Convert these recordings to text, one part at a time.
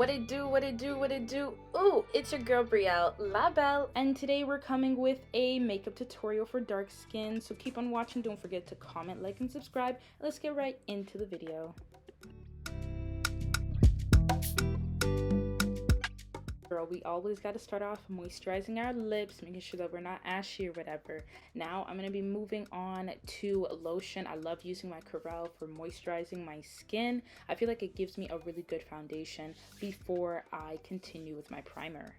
What it do? Ooh, it's your girl Brielle LaBelle, and today we're coming with a makeup tutorial for dark skin. So keep on watching, don't forget to comment, like, and subscribe. Let's get right into the video. Girl, we always got to start off moisturizing our lips, making sure that we're not ashy or whatever. Now I'm going to be moving on to lotion. I love using my Corelle for moisturizing my skin. I feel like it gives me a really good foundation before I continue with my primer.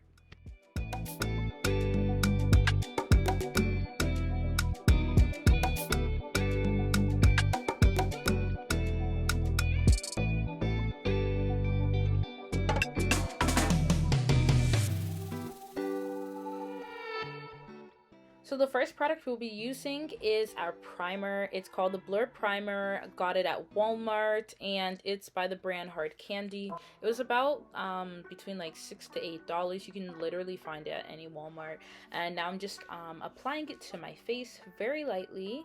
So the first product we'll be using is our primer. It's called the Blur Primer. Got it at Walmart and it's by the brand Hard Candy. It was about between like $6 to $8. You can literally find it at any Walmart. And now I'm just applying it to my face very lightly.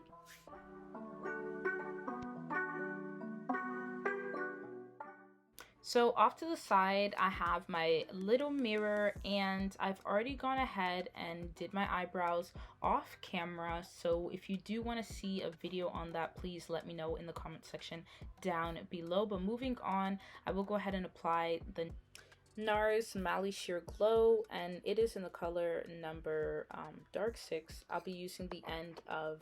So off to the side, I have my little mirror and I've already gone ahead and did my eyebrows off camera. So if you do want to see a video on that, please let me know in the comment section down below. But moving on, I will go ahead and apply the NARS Mally Sheer Glow, and it is in the color number Dark 6. I'll be using the end of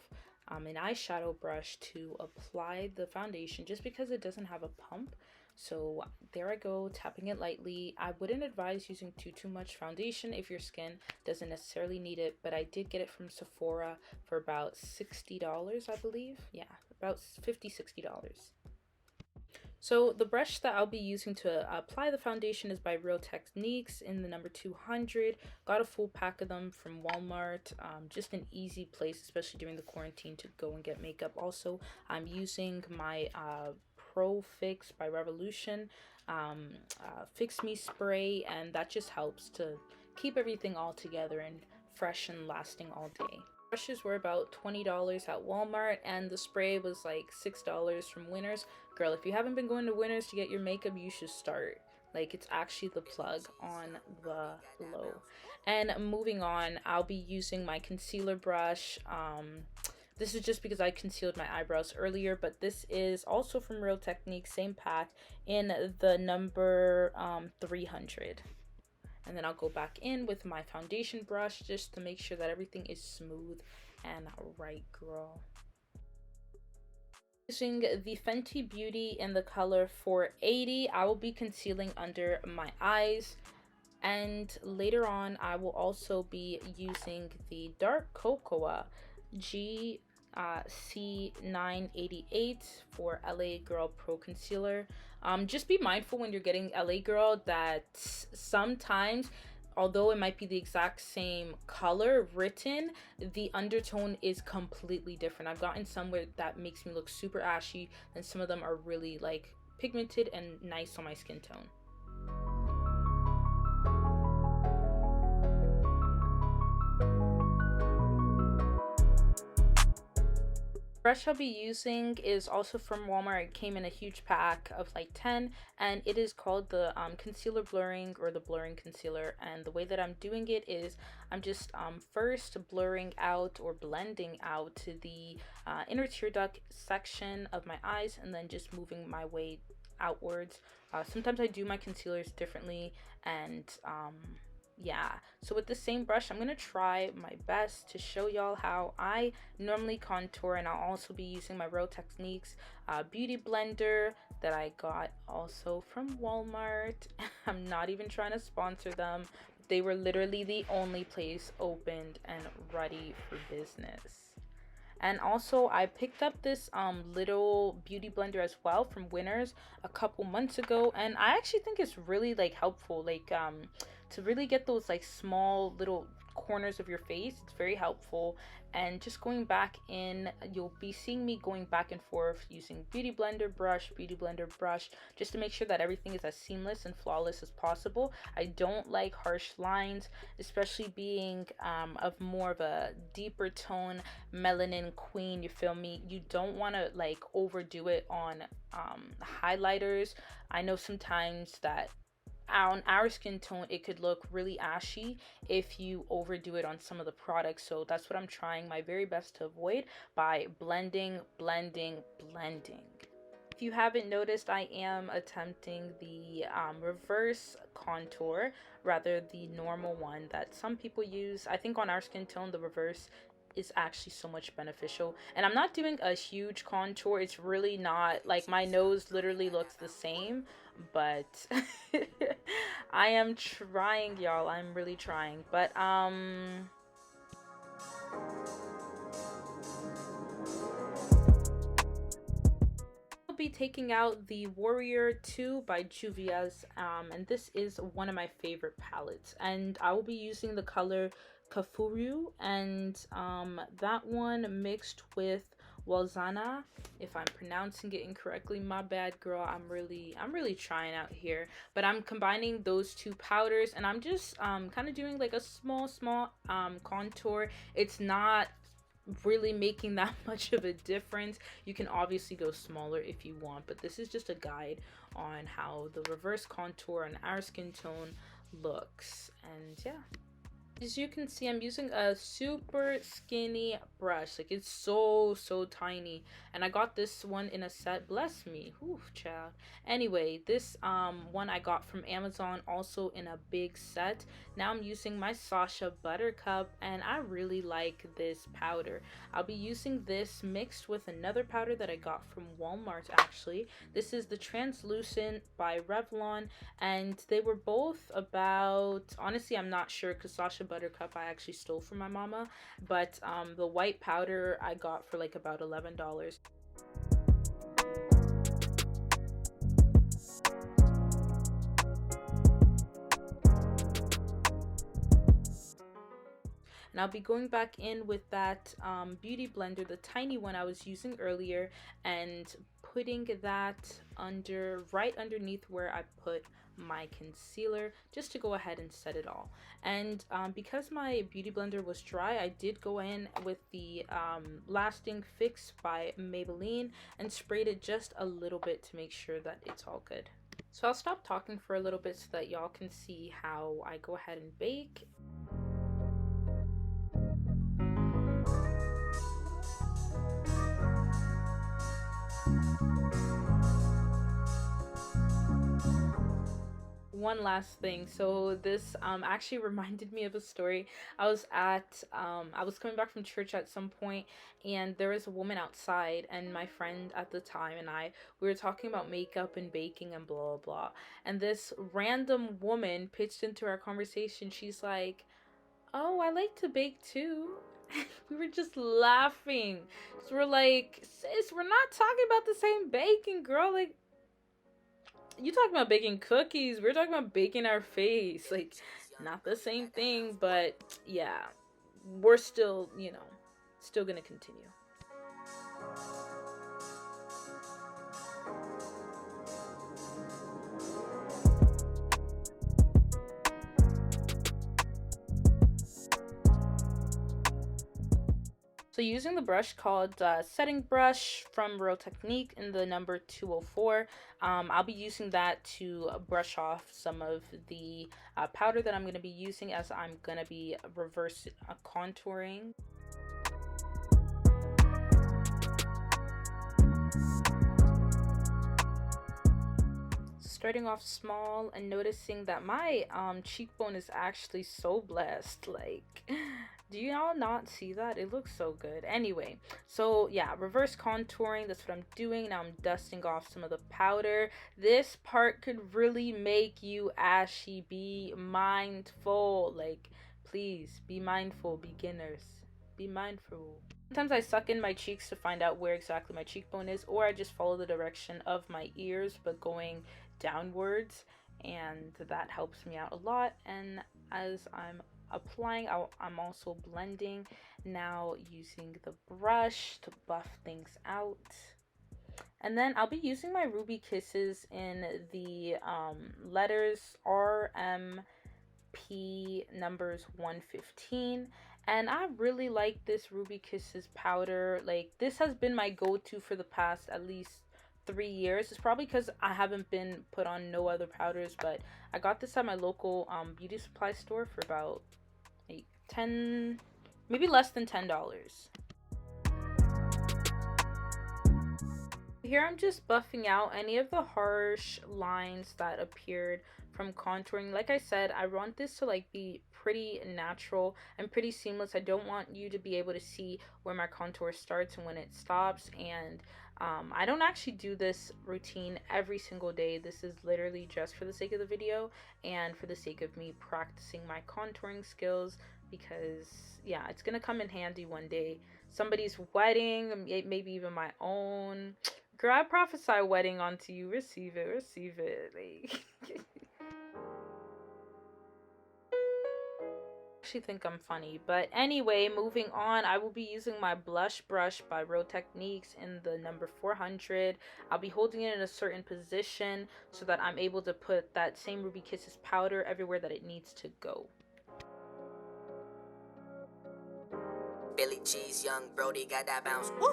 an eyeshadow brush to apply the foundation just because it doesn't have a pump. So there I go, tapping it lightly. I wouldn't advise using too much foundation if your skin doesn't necessarily need it, but I did get it from Sephora for about $60, I believe. Yeah, about $50–$60. So the brush that I'll be using to apply the foundation is by Real Techniques in the number 200. Got a full pack of them from Walmart. Just an easy place, especially during the quarantine, to go and get makeup. Also, I'm using my Pro Fix by Revolution Fix Me spray, and that just helps to keep everything all together and fresh and lasting all day. Brushes were about $20 at Walmart and the spray was like $6 from Winners. Girl, if you haven't been going to Winners to get your makeup, you should start. Like, it's actually the plug on the low. And moving on, I'll be using my concealer brush. This is just because I concealed my eyebrows earlier, but this is also from Real Techniques, same pack, in the number 300. And then I'll go back in with my foundation brush just to make sure that everything is smooth and right, girl. Using the Fenty Beauty in the color 480, I will be concealing under my eyes. And later on, I will also be using the Dark Cocoa C988 for LA Girl Pro Concealer. Just be mindful when you're getting LA Girl that sometimes, although it might be the exact same color written, the undertone is completely different. I've gotten somewhere that makes me look super ashy, and some of them are really like pigmented and nice on my skin tone. Brush I'll be using is also from Walmart. It came in a huge pack of like 10 and it is called the concealer blurring or the blurring concealer. And the way that I'm doing it is I'm just first blurring out or blending out to the inner tear duct section of my eyes and then just moving my way outwards. Sometimes I do my concealers differently, and yeah, so with the same brush I'm gonna try my best to show y'all how I normally contour, and I'll also be using my Real Techniques beauty blender that I got also from Walmart. I'm not even trying to sponsor them. They were literally the only place opened and ready for business. And also I picked up this little beauty blender as well from Winners a couple months ago, and I actually think it's really like helpful, like to really get those like small little corners of your face. It's very helpful. And just going back in, you'll be seeing me going back and forth using beauty blender brush, just to make sure that everything is as seamless and flawless as possible. I don't like harsh lines, especially being of more of a deeper tone melanin queen, you feel me? You don't want to like overdo it on highlighters. I know sometimes that on our skin tone, it could look really ashy if you overdo it on some of the products. So that's what I'm trying my very best to avoid by blending, blending, blending. If you haven't noticed, I am attempting the reverse contour, rather the normal one that some people use. I think on our skin tone, the reverse is actually so much beneficial. And I'm not doing a huge contour. It's really not, like, my nose literally looks the same, but I am trying, y'all. I'm really trying. But I'll be taking out the Warrior 2 by Juvia's, and this is one of my favorite palettes, and I will be using the color Kafuru, and that one mixed with Walzana. If I'm pronouncing it incorrectly, my bad, girl. I'm really trying out here, but I'm combining those two powders, and I'm just kind of doing like a small contour. It's not really making that much of a difference. You can obviously go smaller if you want, but this is just a guide on how the reverse contour on our skin tone looks. And yeah, as you can see, I'm using a super skinny brush. Like, it's so tiny, and I got this one in a set. Bless me. Ooh, child. Anyway, this one I got from Amazon, also in a big set. Now I'm using my Sasha Buttercup, and I really like this powder. I'll be using this mixed with another powder that I got from Walmart, actually. This is the Translucent by Revlon, and they were both about, honestly, I'm not sure, because Sasha Buttercup I actually stole from my mama, but the white powder I got for like about $11. And I'll be going back in with that beauty blender, the tiny one I was using earlier, and putting that right underneath where I put my concealer, just to go ahead and set it all. And because my beauty blender was dry, I did go in with the Lasting Fix by Maybelline and sprayed it just a little bit to make sure that it's all good. So I'll stop talking for a little bit so that y'all can see how I go ahead and bake. One last thing, so this actually reminded me of a story. I was coming back from church at some point, and there was a woman outside, and my friend at the time and we were talking about makeup and baking and blah blah blah, and this random woman pitched into our conversation. She's like, oh, I like to bake too. We were just laughing. So we're like, sis, we're not talking about the same baking, girl. Like, you talking about baking cookies, we're talking about baking our face. Like, not the same thing, but yeah, we're still, still gonna continue. So using the brush called Setting Brush from Real Technique in the number 204, I'll be using that to brush off some of the powder that I'm going to be using, as I'm going to be reverse contouring. Starting off small and noticing that my cheekbone is actually so blessed. Like, do y'all not see that? It looks so good. Anyway, so yeah, reverse contouring, that's what I'm doing. Now I'm dusting off some of the powder. This part could really make you ashy. Be mindful. Like, please be mindful, beginners. Be mindful. Sometimes I suck in my cheeks to find out where exactly my cheekbone is, or I just follow the direction of my ears but going downwards, and that helps me out a lot. And as I'm applying, I'm also blending now using the brush to buff things out. And then I'll be using my Ruby Kisses in the letters RMP numbers 115. And I really like this Ruby Kisses powder. Like, this has been my go-to for the past at least 3 years. It's probably because I haven't been put on no other powders, but I got this at my local beauty supply store for about like 10, maybe less than $10. Here I'm just buffing out any of the harsh lines that appeared from contouring. Like I said, I want this to like be pretty natural and pretty seamless. I don't want you to be able to see where my contour starts and when it stops. And I don't actually do this routine every single day. This is literally just for the sake of the video and for the sake of me practicing my contouring skills, because yeah, it's gonna come in handy one day. Somebody's wedding, maybe even my own. Girl, I prophesy wedding onto you. Receive it, receive it. Like, actually think I'm funny. But anyway, moving on, I will be using my blush brush by Real Techniques in the number 400. I'll be holding it in a certain position so that I'm able to put that same Ruby Kisses powder everywhere that it needs to go. Billy Cheese, young Brody, got that bounce. Woo!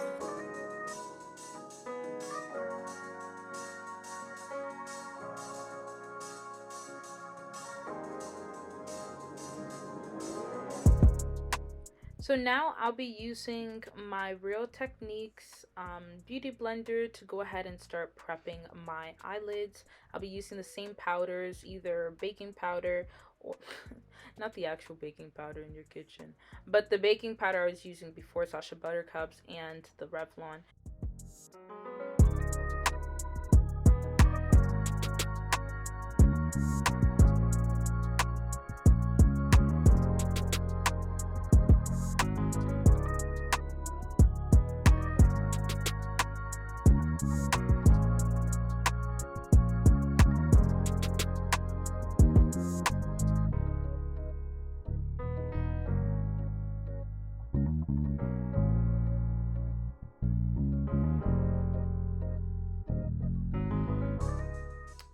So now I'll be using my Real Techniques beauty blender to go ahead and start prepping my eyelids. I'll be using the same powders, either baking powder or not the actual baking powder in your kitchen, but the baking powder I was using before, Sasha Buttercups, and the Revlon.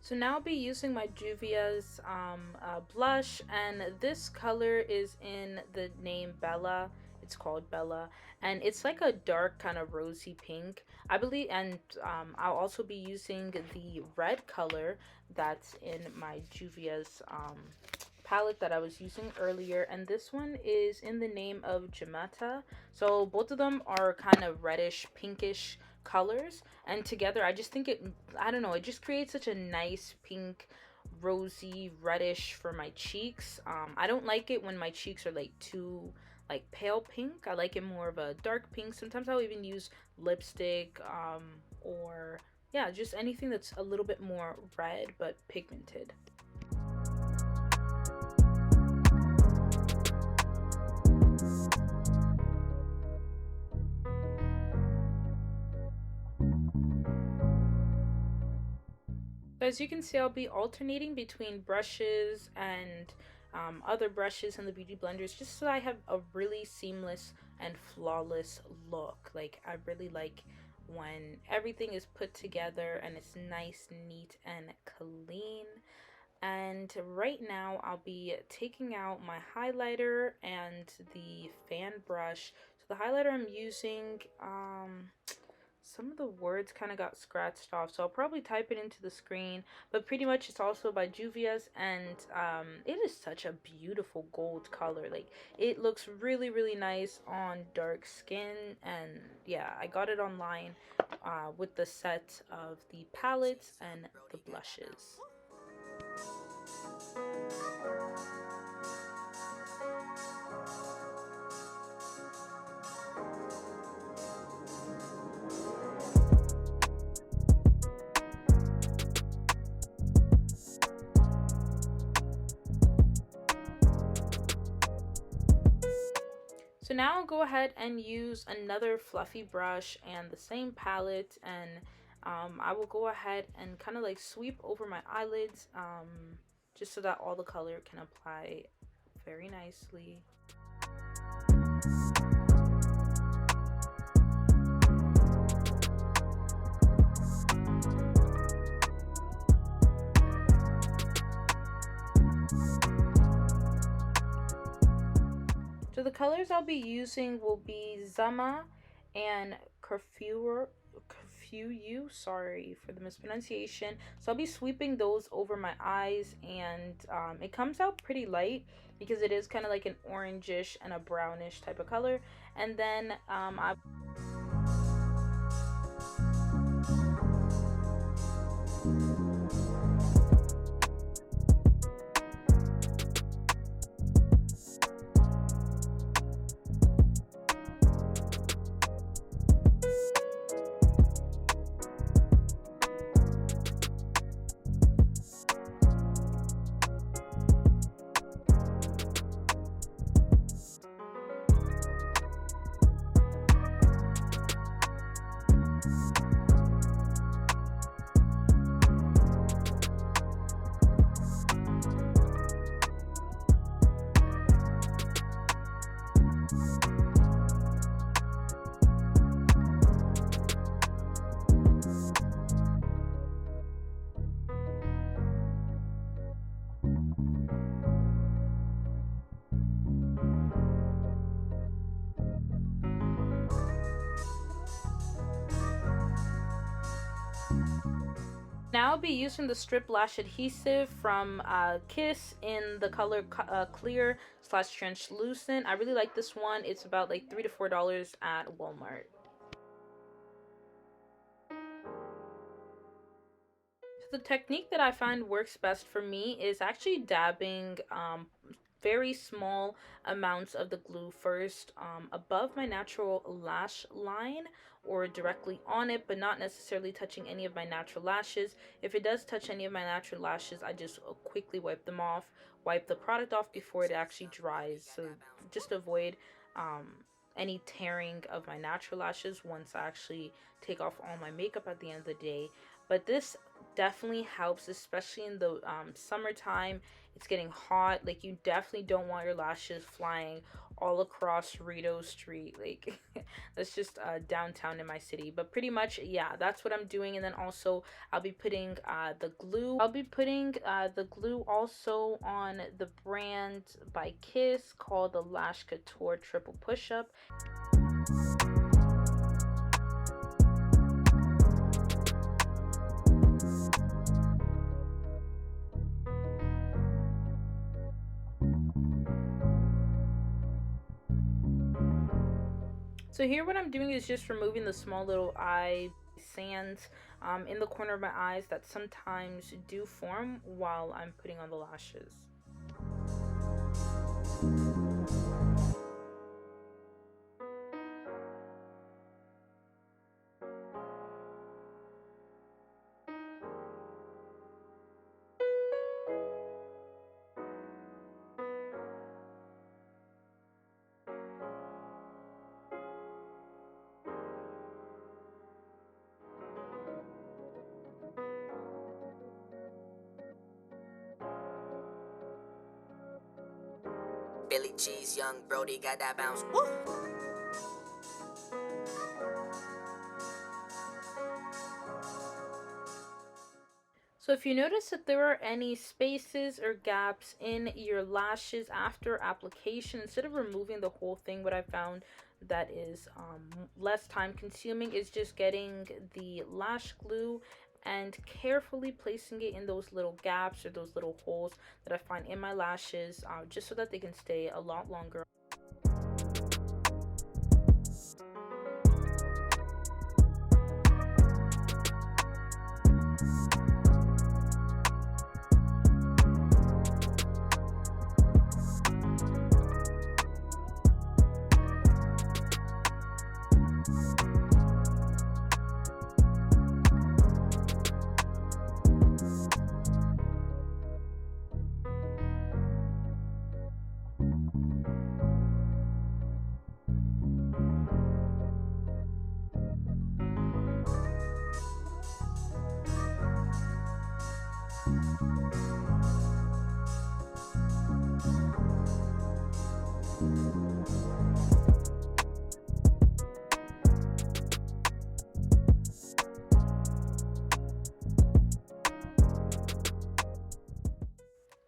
So now I'll be using my Juvia's blush, and this color is in the name Bella. It's called Bella, and it's like a dark kind of rosy pink, I believe. And I'll also be using the red color that's in my Juvia's palette that I was using earlier, and this one is in the name of Jamata. So both of them are kind of reddish pinkish colors, and together I just think I don't know, it just creates such a nice pink, rosy, reddish for my cheeks. I don't like it when my cheeks are like too like pale pink. I like it more of a dark pink. Sometimes I'll even use lipstick or yeah, just anything that's a little bit more red but pigmented. As you can see, I'll be alternating between brushes and other brushes in the beauty blenders, just so I have a really seamless and flawless look. Like, I really like when everything is put together and it's nice, neat, and clean. And right now I'll be taking out my highlighter and the fan brush. So the highlighter I'm using, some of the words kind of got scratched off, so I'll probably type it into the screen, but pretty much it's also by Juvia's, and it is such a beautiful gold color. Like, it looks really, really nice on dark skin, and yeah, I got it online with the set of the palettes and the blushes. So now I'll go ahead and use another fluffy brush and the same palette, and I will go ahead and kind of like sweep over my eyelids just so that all the color can apply very nicely. So the colors I'll be using will be Zama and Kefir sorry for the mispronunciation. So I'll be sweeping those over my eyes, and it comes out pretty light because it is kind of like an orangish and a brownish type of color. And then I Now I'll be using the strip lash adhesive from Kiss in the color clear / translucent. I really like this one. It's about like $3 to $4 at Walmart. So the technique that I find works best for me is actually dabbing very small amounts of the glue first above my natural lash line or directly on it, but not necessarily touching any of my natural lashes. If it does touch any of my natural lashes, I just quickly wipe them off, wipe the product off before it actually dries, so just avoid any tearing of my natural lashes once I actually take off all my makeup at the end of the day. But this definitely helps, especially in the summertime. It's getting hot. Like, you definitely don't want your lashes flying all across Rito Street. Like, that's just downtown in my city. But pretty much, yeah, that's what I'm doing. And then also I'll be putting the glue. I'll be putting the glue also on the brand by Kiss called the Lash Couture Triple Push-Up. So here what I'm doing is just removing the small little eye sands in the corner of my eyes that sometimes do form while I'm putting on the lashes. Billy Cheese, young Brody got that bounce. Woo! So if you notice that there are any spaces or gaps in your lashes after application, instead of removing the whole thing, what I found that is less time consuming is just getting the lash glue and carefully placing it in those little gaps or those little holes that I find in my lashes, just so that they can stay a lot longer.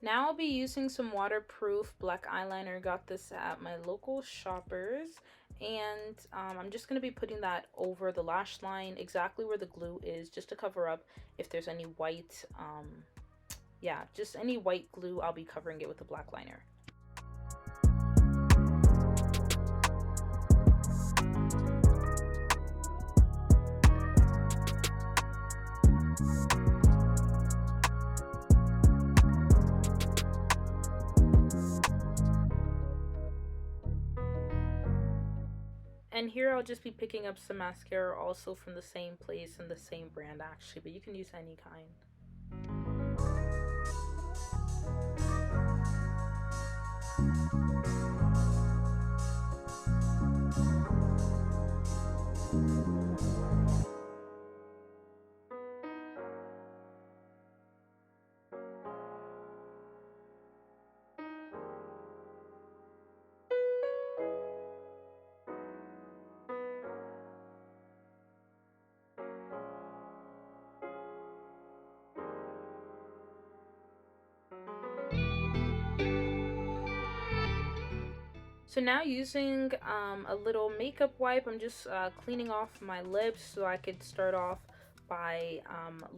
Now I'll be using some waterproof black eyeliner. Got this at my local Shoppers. And I'm just going to be putting that over the lash line, exactly where the glue is, just to cover up if there's any white, yeah, just any white glue. I'll be covering it with the black liner. And here I'll just be picking up some mascara also from the same place and the same brand actually, but you can use any kind. So now using a little makeup wipe, I'm just cleaning off my lips so I could start off by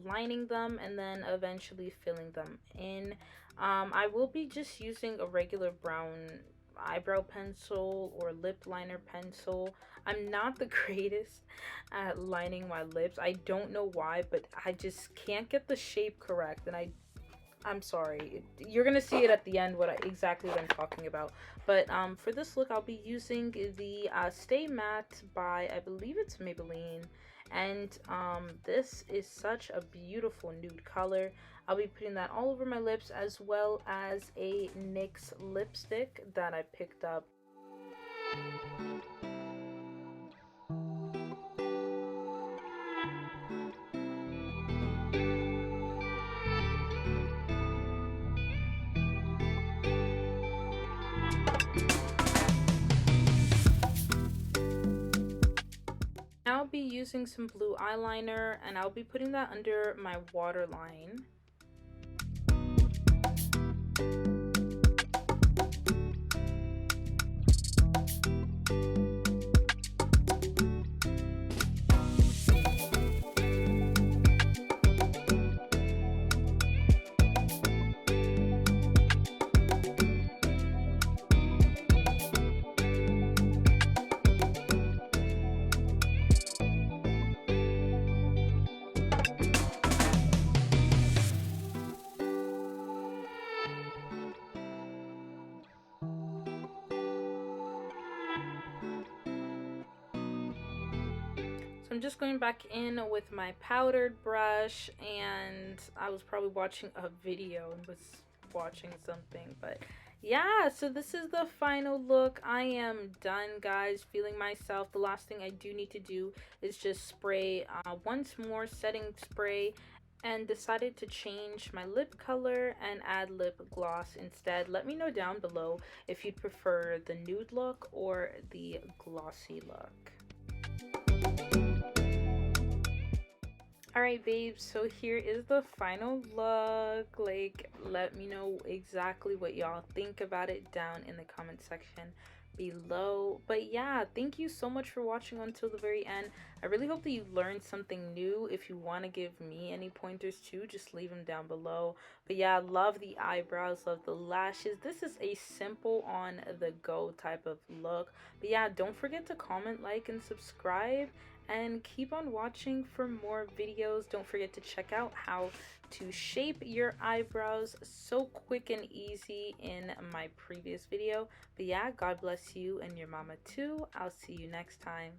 lining them and then eventually filling them in. I will be just using a regular brown eyebrow pencil or lip liner pencil. I'm not the greatest at lining my lips. I don't know why, but I just can't get the shape correct, and I'm sorry. You're gonna see it at the end exactly what I'm talking about. But for this look, I'll be using the Stay Matte by, I believe it's Maybelline. And this is such a beautiful nude color. I'll be putting that all over my lips, as well as a NYX lipstick that I picked up. I'll be using some blue eyeliner, and I'll be putting that under my waterline. I'm just going back in with my powdered brush, and I was probably watching a video and was watching something, but yeah, so this is the final look. I am done, guys, feeling myself. The last thing I do need to do is just spray once more setting spray, and decided to change my lip color and add lip gloss instead. Let me know down below if you'd prefer the nude look or the glossy look. Alright, babes, so here is the final look. Like, let me know exactly what y'all think about it down in the comment section below. But yeah, thank you so much for watching until the very end. I really hope that you learned something new. If you want to give me any pointers too, just leave them down below. But yeah, love the eyebrows, love the lashes. This is a simple on the go type of look. But yeah, don't forget to comment, like, and subscribe, and keep on watching for more videos. Don't forget to check out how to shape your eyebrows so quick and easy in my previous video. But yeah, God bless you and your mama too. I'll see you next time.